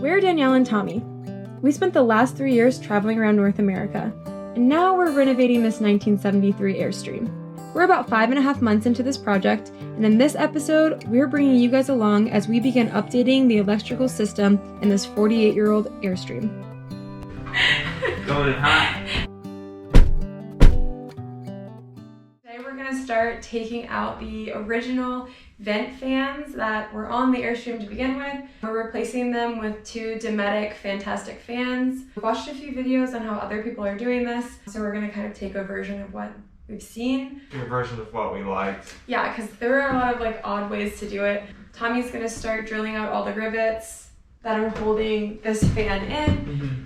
We're Danielle and Tommy. We spent the last 3 years traveling around North America, and now we're renovating this 1973 Airstream. We're about 5.5 months into this project, and in this episode, we're bringing you guys along as we begin updating the electrical system in this 48-year-old Airstream. Going in hot. Today we're going to start taking out the original vent fans that were on the Airstream to begin with. We're replacing them with 2 Dometic fantastic fans. We've watched a few videos on how other people are doing this, so we're going to kind of take a version of what we've seen. A version of what we liked. Yeah, because there are a lot of odd ways to do it. Tommy's going to start drilling out all the rivets that are holding this fan in,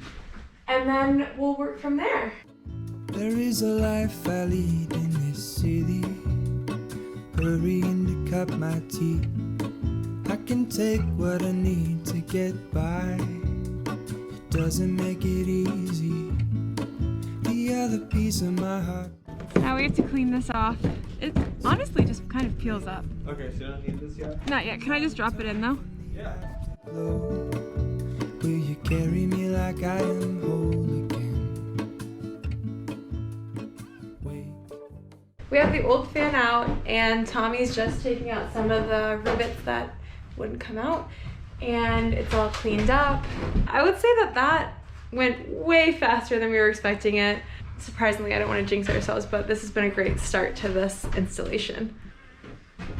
and then we'll work from there. There is a life I lead in this city, hurrying to cut my teeth. I can take what I need to get by. It doesn't make it easy. The other piece of my heart. Now we have to clean this off. It honestly just kind of peels up. Okay, so you don't need this yet? Not yet. Can I just drop it in though? Yeah. Will you carry me like I am whole again? We have the old fan out, and Tommy's just taking out some of the rivets that wouldn't come out, and it's all cleaned up. I would say that went way faster than we were expecting it. Surprisingly, I don't want to jinx ourselves, but this has been a great start to this installation.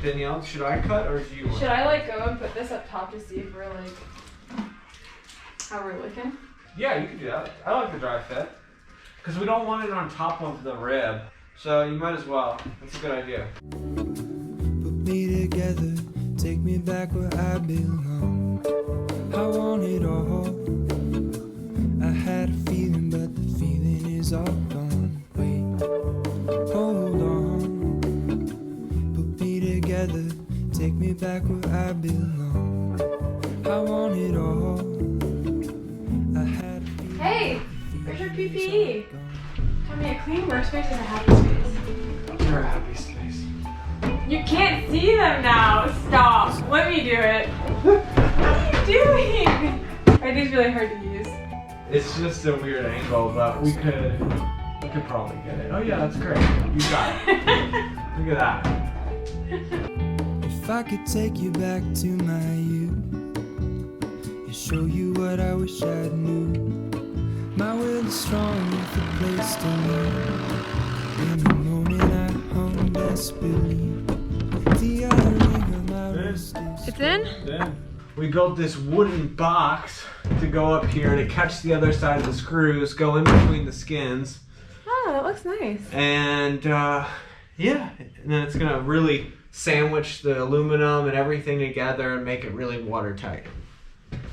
Danielle, should I cut or do you want? Should I go and put this up top to see if we're how we're looking? Yeah, you can do that. I like the dry fit. Because we don't want it on top of the rib. So you might as well. That's a good idea. Put me together, take me back where I belong. I want it all. I had a feeling, but the feeling is all gone. Wait, hold on. Put me together, take me back where I belong. I want it all. I had a feeling. Hey, where's your PPE? Tommy, a clean workspace is a happy space. You're a happy space. You can't see them now. Stop. Let me do it. What are you doing? Are these really hard to use? It's just a weird angle, but we could probably get it. Oh yeah, that's great. You got it. Look at that. If I could take you back to my youth and show you what I wish I knew. My will is strong with a place to live. In the moment I hung desperately, the other ring of my wrist is. It's in? Then we built this wooden box to go up here to catch the other side of the screws, go in between the skins. Oh, that looks nice. And yeah, and then it's gonna really sandwich the aluminum and everything together and make it really watertight.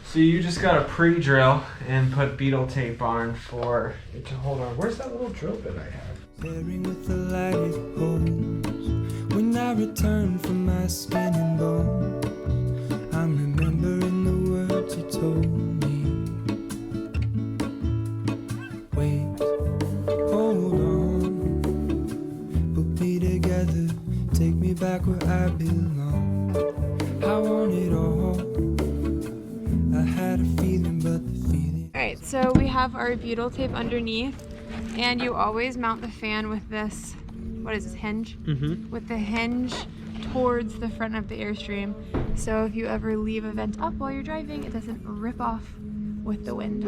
So you just gotta pre-drill and put beetle tape on for it to hold on. Where's that little drill bit I have? Pairing with the light it holds. When I return from my skin and bones, I'm remembering the words you told me. Wait, hold on. Put me together, take me back where I belong. I want it all. I had a feeling, but the feeling. Alright, so we have our butyl tape underneath, and you always mount the fan with this, what is this, hinge? With the hinge towards the front of the Airstream. So if you ever leave a vent up while you're driving, it doesn't rip off with the wind.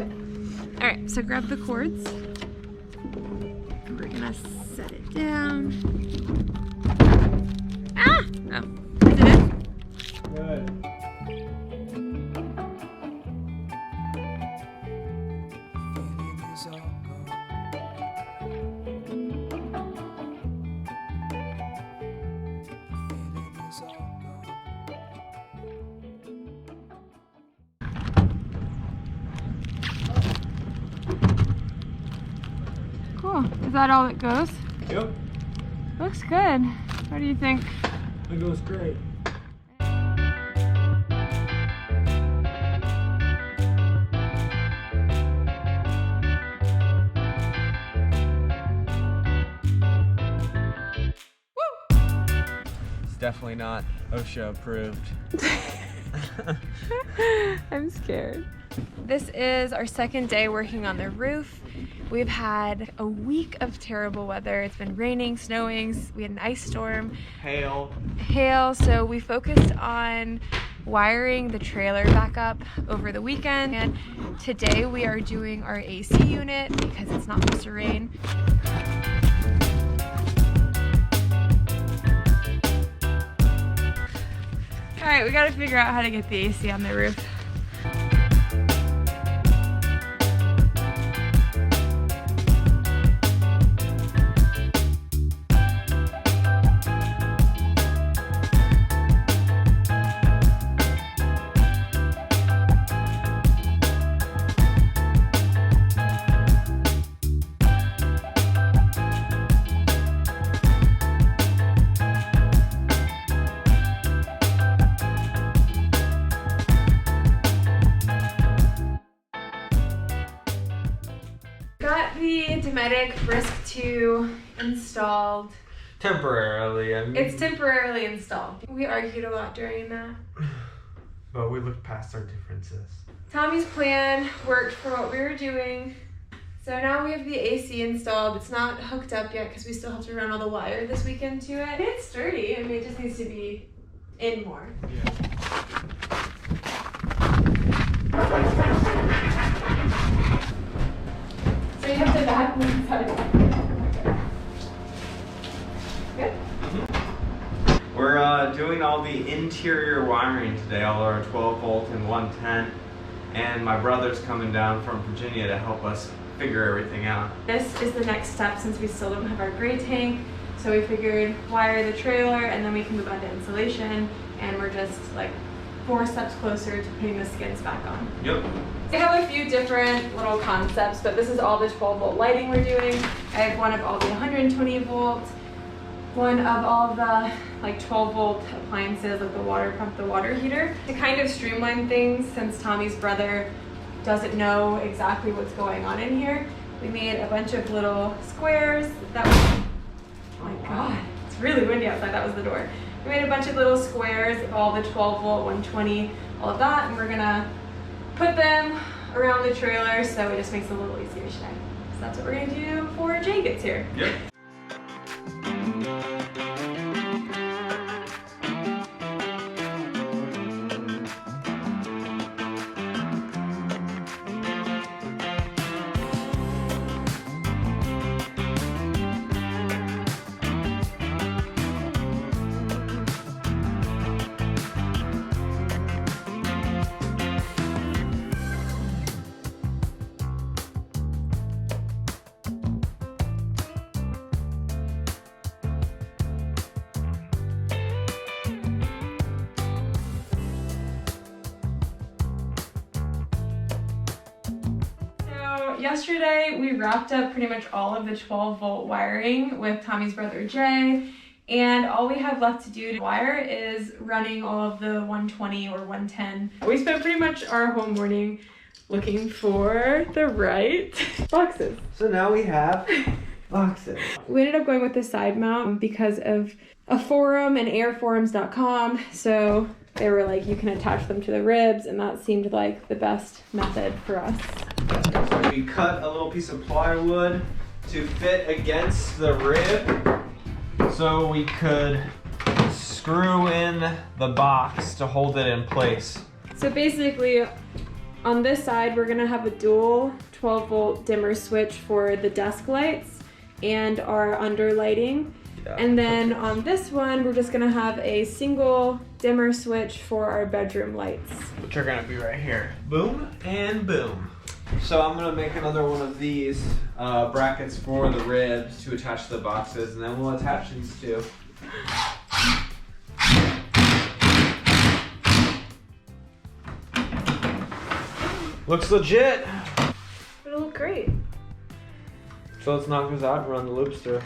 Alright, so grab the cords. And we're gonna set it down. Ah! Oh, is it in? Good. Cool. Is that all that goes? Yep. Looks good. What do you think? It goes great. Definitely not OSHA approved. I'm scared. This is our second day working on the roof. We've had a week of terrible weather. It's been raining, snowing, we had an ice storm. Hail. So we focused on wiring the trailer back up over the weekend. And today we are doing our AC unit because it's not supposed to rain. All right, we gotta figure out how to get the AC on the roof. Got the Dometic Brisk II installed. Temporarily, I mean. It's temporarily installed. We argued a lot during that. But we looked past our differences. Tommy's plan worked for what we were doing. So now we have the AC installed. It's not hooked up yet because we still have to run all the wire this weekend to it. It's sturdy. I mean, it just needs to be in more. Yeah. So you have the back one side. Good? We're doing all the interior wiring today, all our 12 volt and 110. And my brother's coming down from Virginia to help us figure everything out. This is the next step since we still don't have our gray tank. So we figured wire the trailer and then we can move on to insulation. And we're just like 4 steps closer to putting the skins back on. Yep. We have a few different little concepts, but this is all the 12 volt lighting we're doing. I have one of all the 120 volt, one of all the like 12 volt appliances like the water pump, the water heater. To kind of streamline things, since Tommy's brother doesn't know exactly what's going on in here, we made a bunch of little squares. That was, oh my God, it's really windy outside, that was the door. We made a bunch of little squares of all the 12 volt, 120, all of that, and we're gonna put them around the trailer so it just makes it a little easier today. So that's what we're gonna do before Jay gets here. Yep. Yesterday we wrapped up pretty much all of the 12 volt wiring with Tommy's brother Jay, and all we have left to do to wire is running all of the 120 or 110. We spent pretty much our whole morning looking for the right boxes. So now we have boxes. We ended up going with the side mount because of a forum and airforums.com. So they were like, you can attach them to the ribs, and that seemed like the best method for us. So we cut a little piece of plywood to fit against the rib so we could screw in the box to hold it in place. So basically, on this side, we're gonna have a dual 12 volt dimmer switch for the desk lights and our under lighting. Yeah. And then on this one, we're just gonna have a single dimmer switch for our bedroom lights. Which are gonna be right here. Boom and boom. So I'm gonna make another one of these brackets for the ribs to attach to the boxes, and then we'll attach these two. Looks legit. It'll look great. So let's knock this out and run the loops through.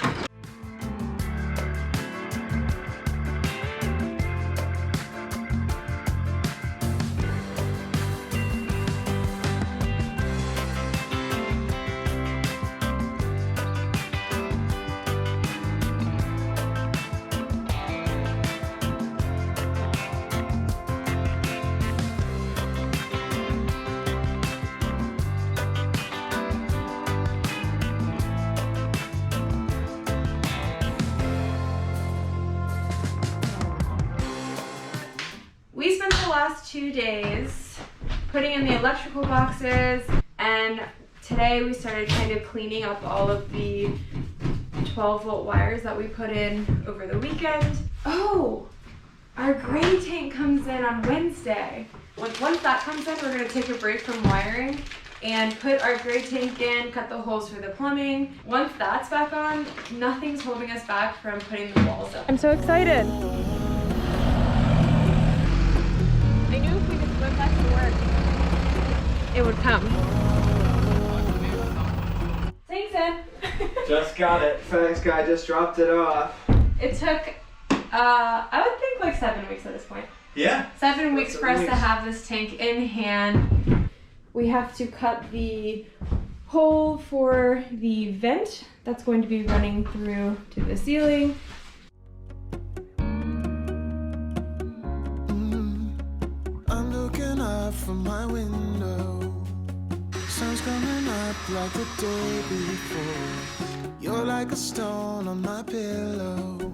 2 days putting in the electrical boxes, and today we started kind of cleaning up all of the 12-volt wires that we put in over the weekend. Oh, our gray tank comes in on Wednesday. Once that comes in, we're going to take a break from wiring and put our gray tank in, cut the holes for the plumbing. Once that's back on, nothing's holding us back from putting the walls up. I'm so excited. I knew if we just went back to work, it would come. Thanks, Ed. Just got it. FedEx guy just dropped it off. It took, I would think like 7 weeks at this point. Yeah. 7 weeks for us to have this tank in hand. We have to cut the hole for the vent that's going to be running through to the ceiling. I'm looking up from my window. Sun's coming up like the day before. You're like a stone on my pillow.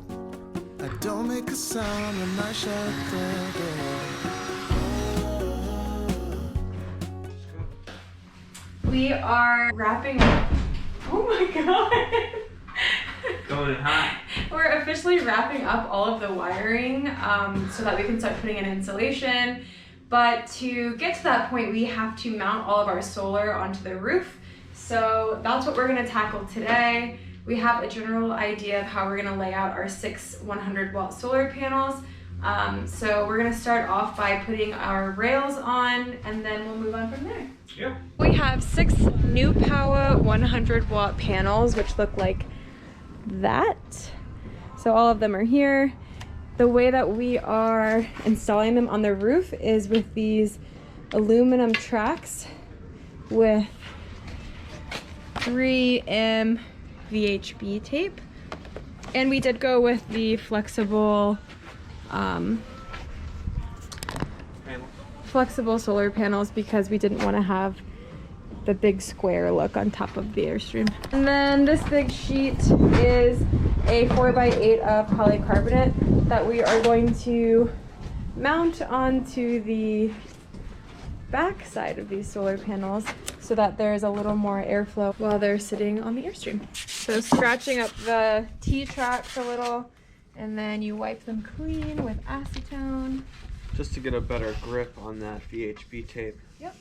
I don't make a sound when I shut the door. We are wrapping up. Oh my god. Going hot. We're officially wrapping up all of the wiring so that we can start putting in insulation. But to get to that point, we have to mount all of our solar onto the roof. So that's what we're going to tackle today. We have a general idea of how we're going to lay out our 6 100-watt solar panels. So we're going to start off by putting our rails on, and then we'll move on from there. Yeah. We have 6 New Power 100-watt panels, which look like that. So all of them are here. The way that we are installing them on the roof is with these aluminum tracks with 3M VHB tape. And we did go with the flexible solar panels because we didn't want to have the big square look on top of the Airstream. And then this big sheet is a 4x8 of polycarbonate that we are going to mount onto the back side of these solar panels so that there's a little more airflow while they're sitting on the Airstream. So scratching up the T-tracks a little, and then you wipe them clean with acetone. Just to get a better grip on that VHB tape. Yep.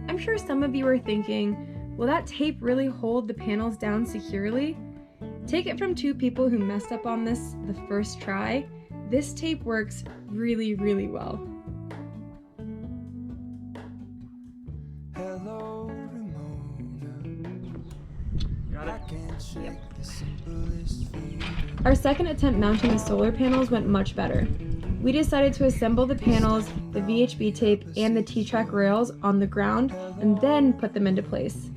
I'm sure some of you are thinking, will that tape really hold the panels down securely? Take it from 2 people who messed up on this the first try. This tape works really, really well. Hello, Ramona. Got it. I can't shake the simplest feeling. Our second attempt mounting the solar panels went much better. We decided to assemble the panels, the VHB tape, and the T-track rails on the ground and then put them into place.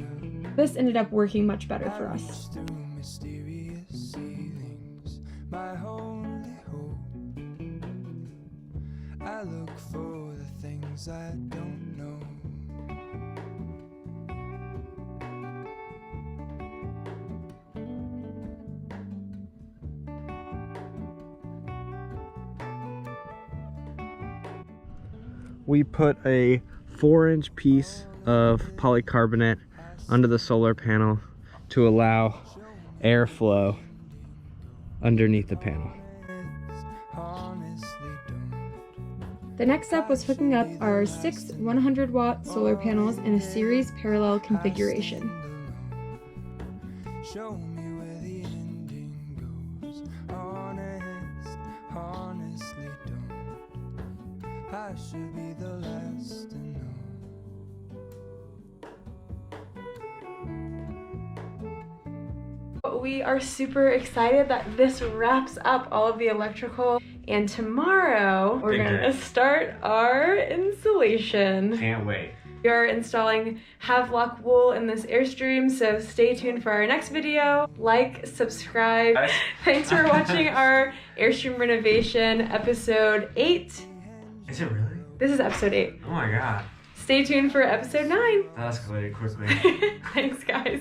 This ended up working much better for us. Mysterious ceilings, my only hope. I look for the things I don't know. We put a 4-inch piece of polycarbonate under the solar panel to allow airflow underneath the panel. The next step was hooking up our 6 100-watt solar panels in a series parallel configuration. Show me where the ending goes. Honestly don't. I should be the last to know. We are super excited that this wraps up all of the electrical, and tomorrow we're gonna start our installation. Can't wait. We are installing Havelock wool in this Airstream, so stay tuned for our next video. Like, subscribe. Thanks for watching our Airstream renovation episode 8. Is it really? This is episode 8. Oh my god. Stay tuned for episode 9. That escalated quickly. Thanks, guys.